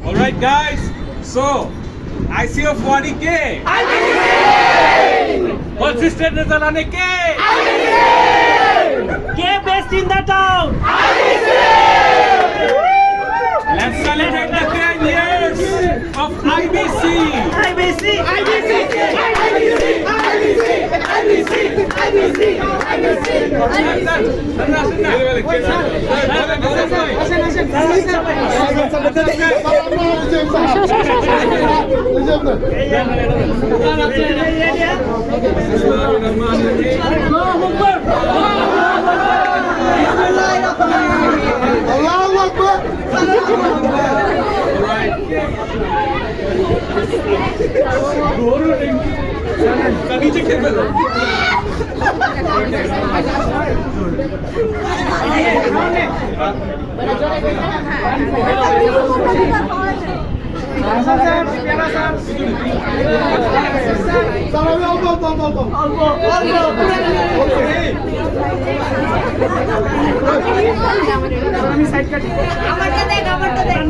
Alright guys, so ICF Wadi K. Consistent result on K. K best in the town. Let's celebrate the 10 years of IBC. IBC. Allahu Akbar. नीचे खेल আমারটা দেখ